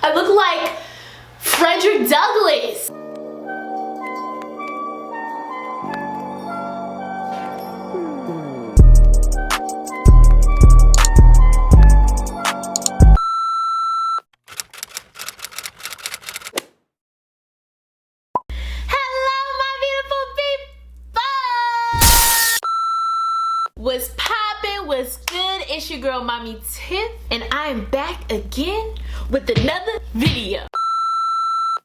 I look like Frederick Douglass. What's poppin'? What's good? It's your girl Mami Tiff, and I'm back again with another video.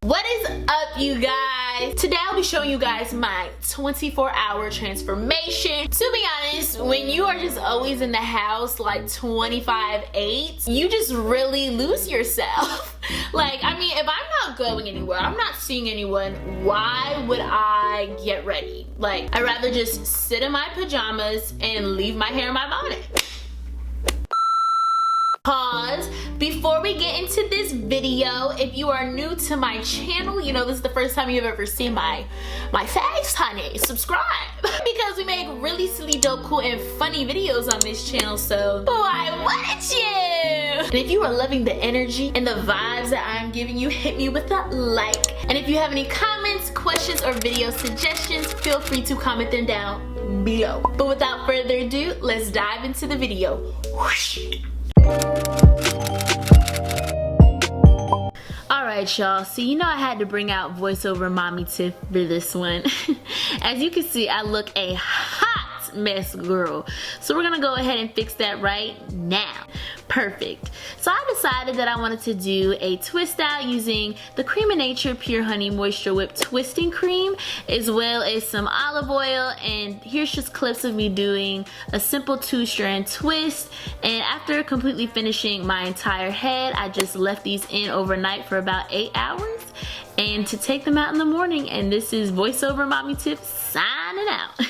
What is up, you guys? Today I'll be showing you guys my 24-hour transformation. To be honest, when you are just always in the house like 25/8, you just really lose yourself. Like, I mean, if I'm not going anywhere, I'm not seeing anyone, why would I get ready? Like, I'd rather just sit in my pajamas and leave my hair in my bonnet. Pause. Before we get into this video, if you are new to my channel, you know this is the first time you've ever seen my face, honey, subscribe. Because we make really silly, dope, cool, and funny videos on this channel, so why wouldn't you? And if you are loving the energy and the vibes that I'm giving you, hit me with a like. And if you have any comments, questions, or video suggestions, feel free to comment them down below. But without further ado, let's dive into the video. Whoosh. Alright, y'all, so you know I had to bring out voiceover Mami Tiff for this one. As you can see, I look a hot mess, girl. So we're gonna go ahead and fix that right now. Perfect. So I decided that I wanted to do a twist out using the Cream of Nature Pure Honey Moisture Whip Twisting Cream, as well as some olive oil. And here's just clips of me doing a simple 2-strand twist. And after completely finishing my entire head, I just left these in overnight for about 8 hours. And to take them out in the morning. And this is voiceover Mami Tiff signing out.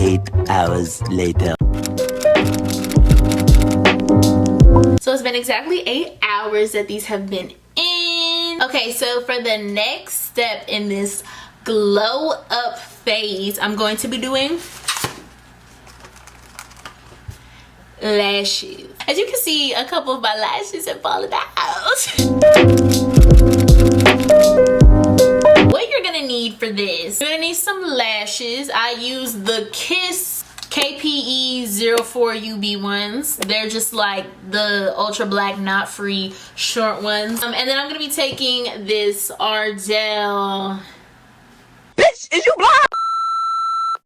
8 hours later. So it's been exactly 8 hours that these have been in. Okay, so for the next step in this glow up phase, I'm going to be doing lashes. As you can see, a couple of my lashes have fallen out. What you're gonna need for this, you're gonna need some lashes. I use the Kiss KPE 04UB ones. They're just like the ultra black, not free, short ones. And then I'm gonna be taking this Ardell. Bitch, is you blind?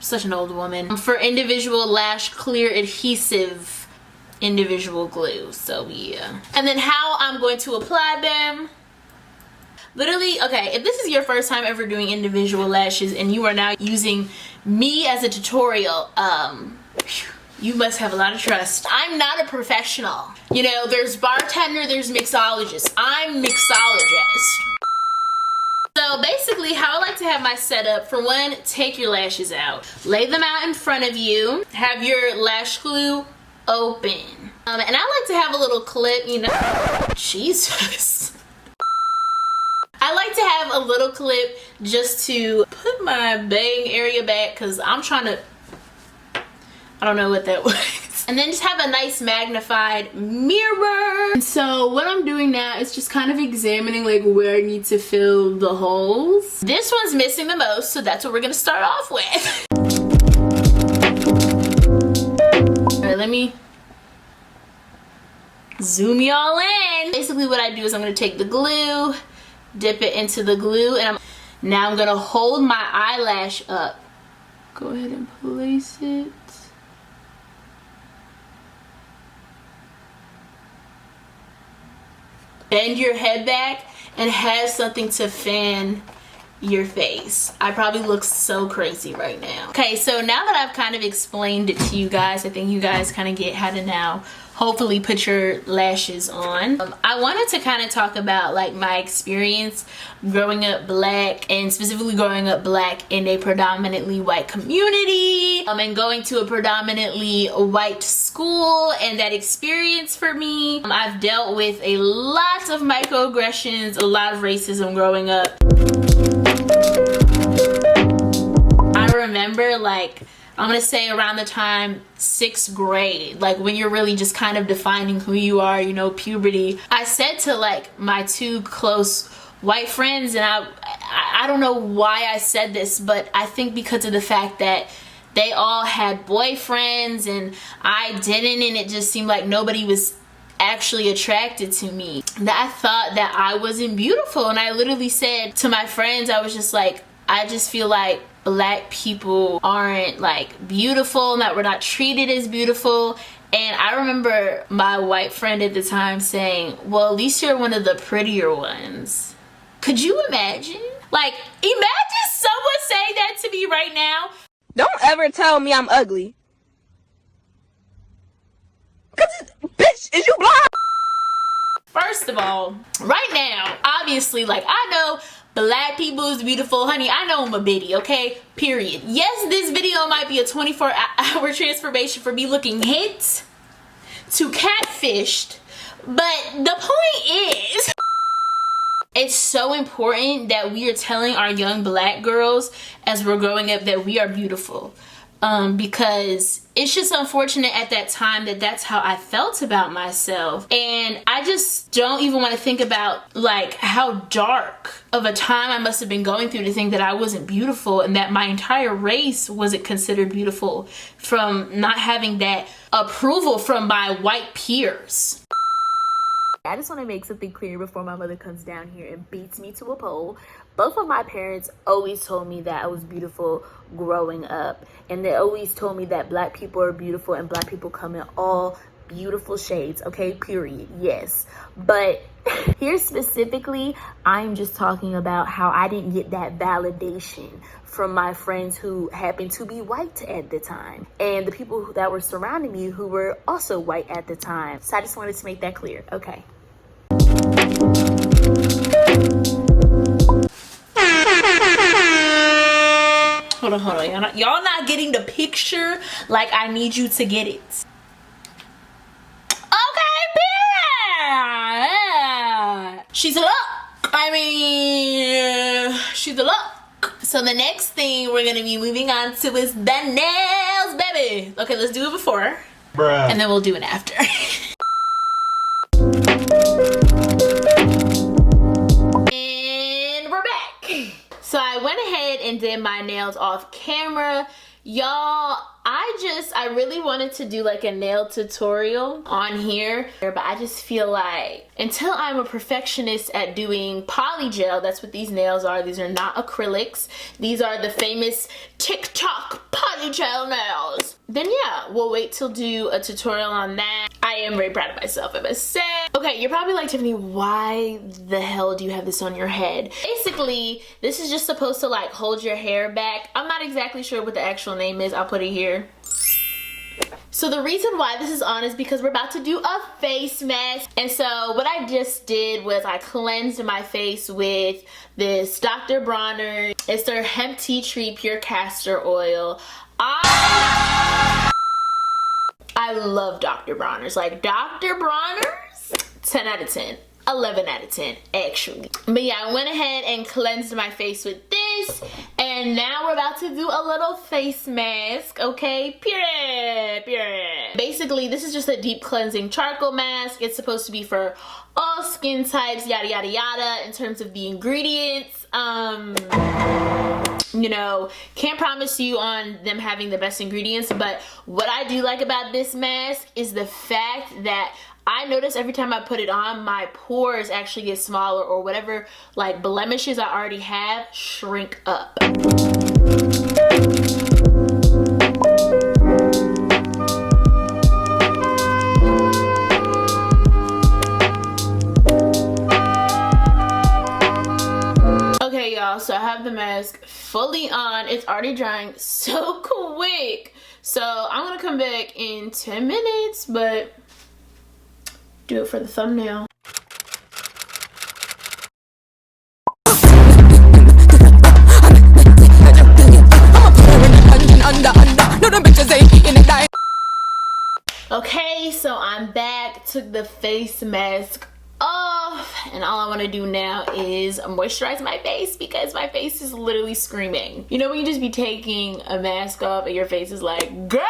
Such an old woman. For individual lash clear adhesive individual glue. So yeah. And then how I'm going to apply them. Literally, okay, if this is your first time ever doing individual lashes and you are now using me as a tutorial, you must have a lot of trust. I'm not a professional. You know, there's bartender, there's mixologist. I'm mixologist. So basically, how I like to have my setup, for one, take your lashes out. Lay them out in front of you. Have your lash glue open. And I like to have a little clip, you know. Jesus. I like to have a little clip just to put my bang area back, because I'm trying to, I don't know what that was. And then just have a nice magnified mirror. And so what I'm doing now is just kind of examining like where I need to fill the holes. This one's missing the most, so that's what we're gonna start off with. Alright, let me zoom y'all in. Basically what I do is I'm gonna take the glue, dip it into the glue, and now I'm gonna hold my eyelash up. Go ahead and place it. Bend your head back and have something to fan your face. I probably look so crazy right now. Okay, so now that I've kind of explained it to you guys, I think you guys kind of get how to now hopefully put your lashes on. I wanted to kind of talk about like my experience growing up black, and specifically growing up black in a predominantly white community, and going to a predominantly white school, and that experience for me. I've dealt with a lot of microaggressions, a lot of racism growing up. I remember like I'm gonna say around the time 6th grade, like when you're really just kind of defining who you are, you know, puberty. I said to like my 2 close white friends, and I don't know why I said this, but I think because of the fact that they all had boyfriends and I didn't, and it just seemed like nobody was actually attracted to me, that I thought that I wasn't beautiful. And I literally said to my friends, I was just like, I just feel like black people aren't like beautiful and that we're not treated as beautiful. And I remember my white friend at the time saying, well, at least you're one of the prettier ones. Could you imagine? Like, imagine someone saying that to me right now. Don't ever tell me I'm ugly. Cause bitch, is you blind? First of all, right now, obviously, like, I know black people is beautiful. Honey, I know I'm a biddy, okay? Period. Yes, this video might be a 24-hour transformation for me looking hit to catfished, but the point is, it's so important that we are telling our young black girls as we're growing up that we are beautiful. Because it's just unfortunate at that time that that's how I felt about myself. And I just don't even want to think about like how dark of a time I must have been going through to think that I wasn't beautiful and that my entire race wasn't considered beautiful from not having that approval from my white peers. I just want to make something clear before my mother comes down here and beats me to a pole. Both of my parents always told me that I was beautiful growing up. And they always told me that black people are beautiful and black people come in all beautiful shades, okay? Period. Yes. But here specifically, I'm just talking about how I didn't get that validation from my friends who happened to be white at the time. And the people that were surrounding me who were also white at the time. So I just wanted to make that clear. Okay. Hold on. Y'all not getting the picture like I need you to get it. Okay, period. She's a look. I mean, she's a look. So the next thing we're gonna be moving on to is the nails, baby. Okay, let's do it before. Bruh. And then we'll do it after. And we're back. So I went ahead and did my nails off camera. Y'all, I really wanted to do like a nail tutorial on here, but I just feel like until I'm a perfectionist at doing polygel, that's what these nails are. These are not acrylics. These are the famous TikTok polygel nails. Then yeah, we'll wait till do a tutorial on that. I am very proud of myself, I must say. Okay, you're probably like, Tiffany, why the hell do you have this on your head? Basically, this is just supposed to like hold your hair back. I'm not exactly sure what the actual name is. I'll put it here. So the reason why this is on is because we're about to do a face mask. And so what I just did was I cleansed my face with this Dr. Bronner. It's their hemp tea tree pure castor oil. I love Dr. Bronner's. Like Dr. Bronner's, 10 out of 10. 11 out of 10 actually. But yeah, I went ahead and cleansed my face with this, and now we're about to do a little face mask, okay? Period. Basically, this is just a deep cleansing charcoal mask. It's supposed to be for all skin types, yada yada yada. In terms of the ingredients, you know, can't promise you on them having the best ingredients, but what I do like about this mask is the fact that I notice every time I put it on, my pores actually get smaller, or whatever like blemishes I already have shrink up. Okay y'all, so I have the mask fully on. It's already drying so quick. So I'm gonna come back in 10 minutes, but do it for the thumbnail. Okay, so I'm back. Took the face mask off. And all I want to do now is moisturize my face because my face is literally screaming. You know when you just be taking a mask off and your face is like, girl,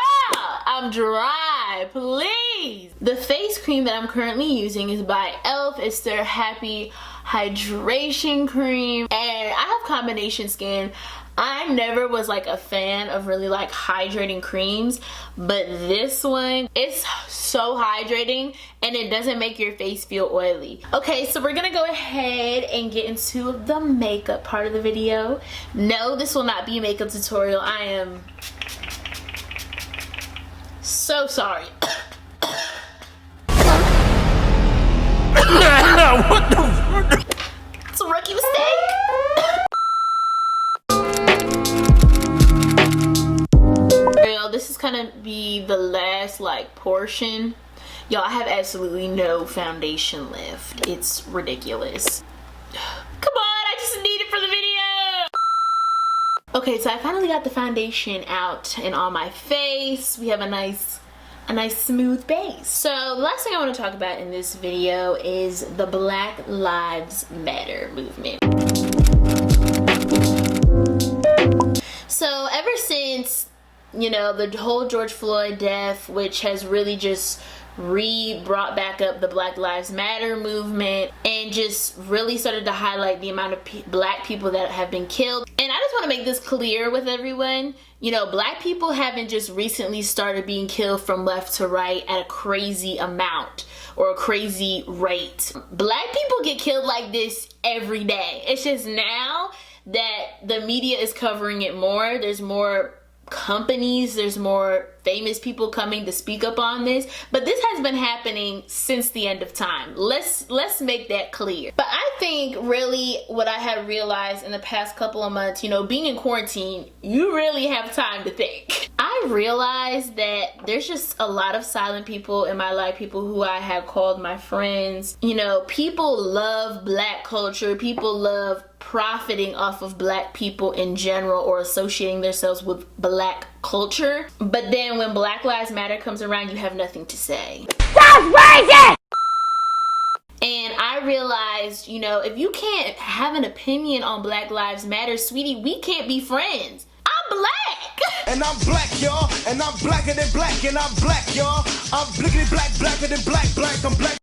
I'm dry, please. The face cream that I'm currently using is by e.l.f. It's their Happy Hydration Cream, and I have combination skin. I never was like a fan of really like hydrating creams, but this one, it's so hydrating and it doesn't make your face feel oily. Okay, so we're gonna go ahead and get into the makeup part of the video. No, this will not be a makeup tutorial. I am so sorry. What the fuck? It's a rookie mistake. This is gonna be the last like portion. Y'all, I have absolutely no foundation left. It's ridiculous. Come on, I just need it for the video. Okay, so I finally got the foundation out and on my face. We have a nice smooth base. So the last thing I want to talk about in this video is the Black Lives Matter movement. So ever since, you know, the whole George Floyd death, which has really just brought back up the Black Lives Matter movement and just really started to highlight the amount of black people that have been killed. And I just want to make this clear with everyone. You know, black people haven't just recently started being killed from left to right at a crazy amount or a crazy rate. Black people get killed like this every day. It's just now that the media is covering it more. There's more companies, there's more famous people coming to speak up on this, but this has been happening since the end of time. Let's make that clear. But I think really what I have realized in the past couple of months, you know, being in quarantine, you really have time to think. I realized that there's just a lot of silent people in my life, people who I have called my friends. You know, people love black culture, people love profiting off of black people in general or associating themselves with black culture. But then when Black Lives Matter comes around, you have nothing to say. That's crazy! And I realized, you know, if you can't have an opinion on Black Lives Matter, sweetie, we can't be friends. I'm black! And I'm black, y'all. And I'm blacker than black. And I'm black, y'all. I'm blickety black, blacker than black, black. I'm black.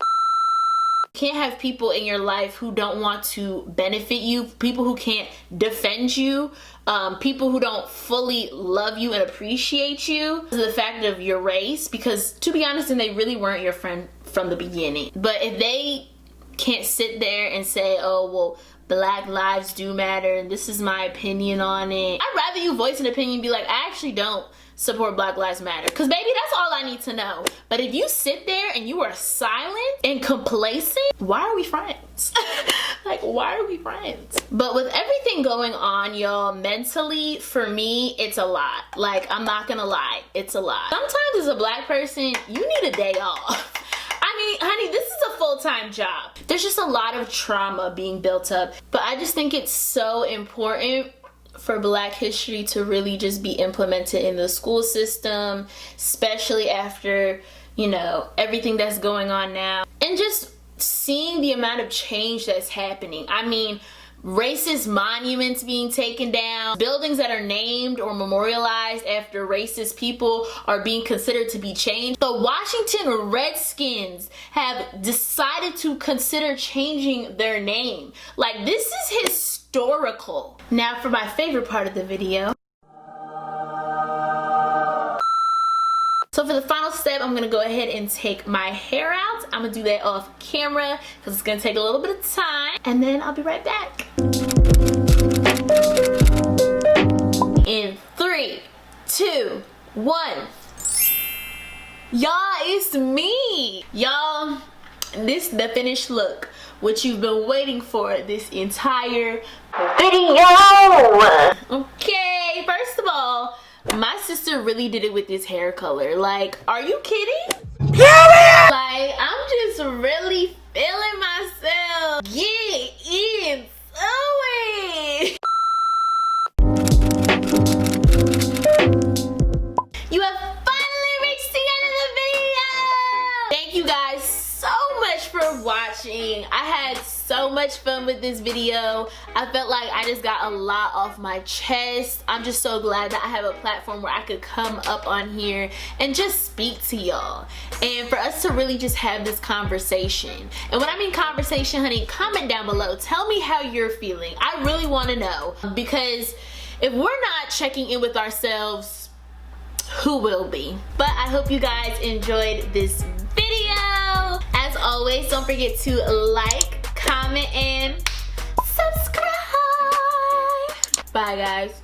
You can't have people in your life who don't want to benefit you, people who can't defend you, people who don't fully love you and appreciate you, the fact of your race, because to be honest, and they really weren't your friend from the beginning. But if they can't sit there and say, oh, well, Black lives do matter and this is my opinion on it, I'd rather you voice an opinion and be like, I actually don't support Black Lives Matter, because baby, that's all I need to know. But if you sit there and you are silent and complacent, why are we friends? Like, why are we friends? But with everything going on, y'all, mentally, for me, it's a lot. Like, I'm not gonna lie, it's a lot. Sometimes as a black person, you need a day off. I mean, honey, this is a full-time job. There's just a lot of trauma being built up. But I just think it's so important for Black history to really just be implemented in the school system, especially after, you know, everything that's going on now. And just seeing the amount of change that's happening. I mean, racist monuments being taken down, buildings that are named or memorialized after racist people are being considered to be changed. The Washington Redskins have decided to consider changing their name. Like, this is historical. Now for my favorite part of the video. So for the final step, I'm gonna go ahead and take my hair out. I'm gonna do that off camera because it's gonna take a little bit of time, and then I'll be right back. In 3, 2, 1. Y'all, it's me. Y'all, this is the finished look, what you've been waiting for this entire video. Okay, first of all, my sister really did it with this hair color. Like, are you kidding? Like, I'm just really feeling myself. Get into it. You have finally reached the end of the video. Thank you guys so much for watching. saying, I had so much fun with this video. I felt like I just got a lot off my chest. I'm just so glad that I have a platform where I could come up on here and just speak to y'all, and for us to really just have this conversation. And when I mean conversation, honey, comment down below. Tell me how you're feeling. I really want to know, because if we're not checking in with ourselves, who will be? But I hope you guys enjoyed this video. As always, don't forget to like, comment, and subscribe. Bye, guys.